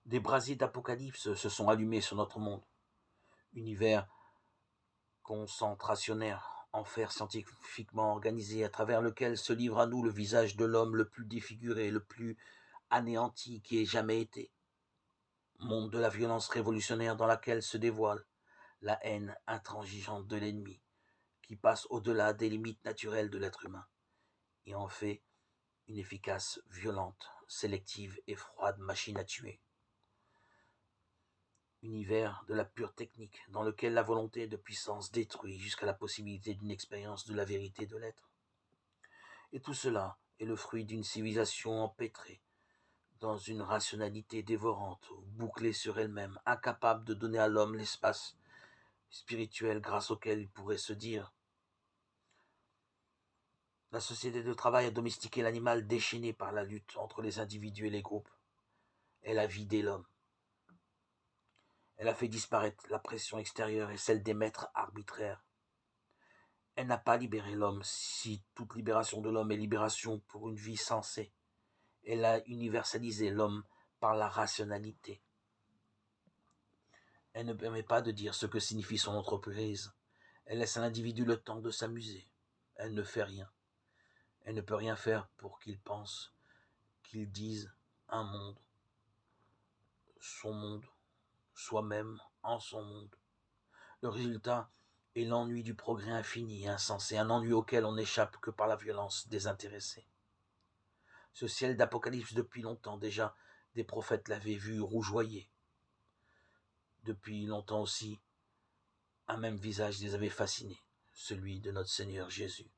Des brasiers d'apocalypse se sont allumés sur notre monde. Univers concentrationnaire, enfer scientifiquement organisé à travers lequel se livre à nous le visage de l'homme le plus défiguré, le plus anéanti qui ait jamais été. Monde de la violence révolutionnaire dans laquelle se dévoile la haine intransigeante de l'ennemi, qui passe au-delà des limites naturelles de l'être humain, et en fait une efficace, violente, sélective et froide machine à tuer. Univers de la pure technique, dans lequel la volonté de puissance détruit jusqu'à la possibilité d'une expérience de la vérité de l'être. Et tout cela est le fruit d'une civilisation empêtrée dans une rationalité dévorante, bouclée sur elle-même, incapable de donner à l'homme l'espace spirituel grâce auquel il pourrait se dire. La société de travail a domestiqué l'animal déchaîné par la lutte entre les individus et les groupes. Elle a vidé l'homme. Elle a fait disparaître la pression extérieure et celle des maîtres arbitraires. Elle n'a pas libéré l'homme, si toute libération de l'homme est libération pour une vie sensée. Elle a universalisé l'homme par la rationalité. Elle ne permet pas de dire ce que signifie son entreprise. Elle laisse à l'individu le temps de s'amuser. Elle ne fait rien. Elle ne peut rien faire pour qu'il pense, qu'il dise un monde, son monde, soi-même en son monde. Le résultat est l'ennui du progrès infini et insensé, un ennui auquel on n'échappe que par la violence désintéressée. Ce ciel d'apocalypse, depuis longtemps déjà, des prophètes l'avaient vu rougeoyer. Depuis longtemps aussi, un même visage les avait fascinés, celui de notre Seigneur Jésus.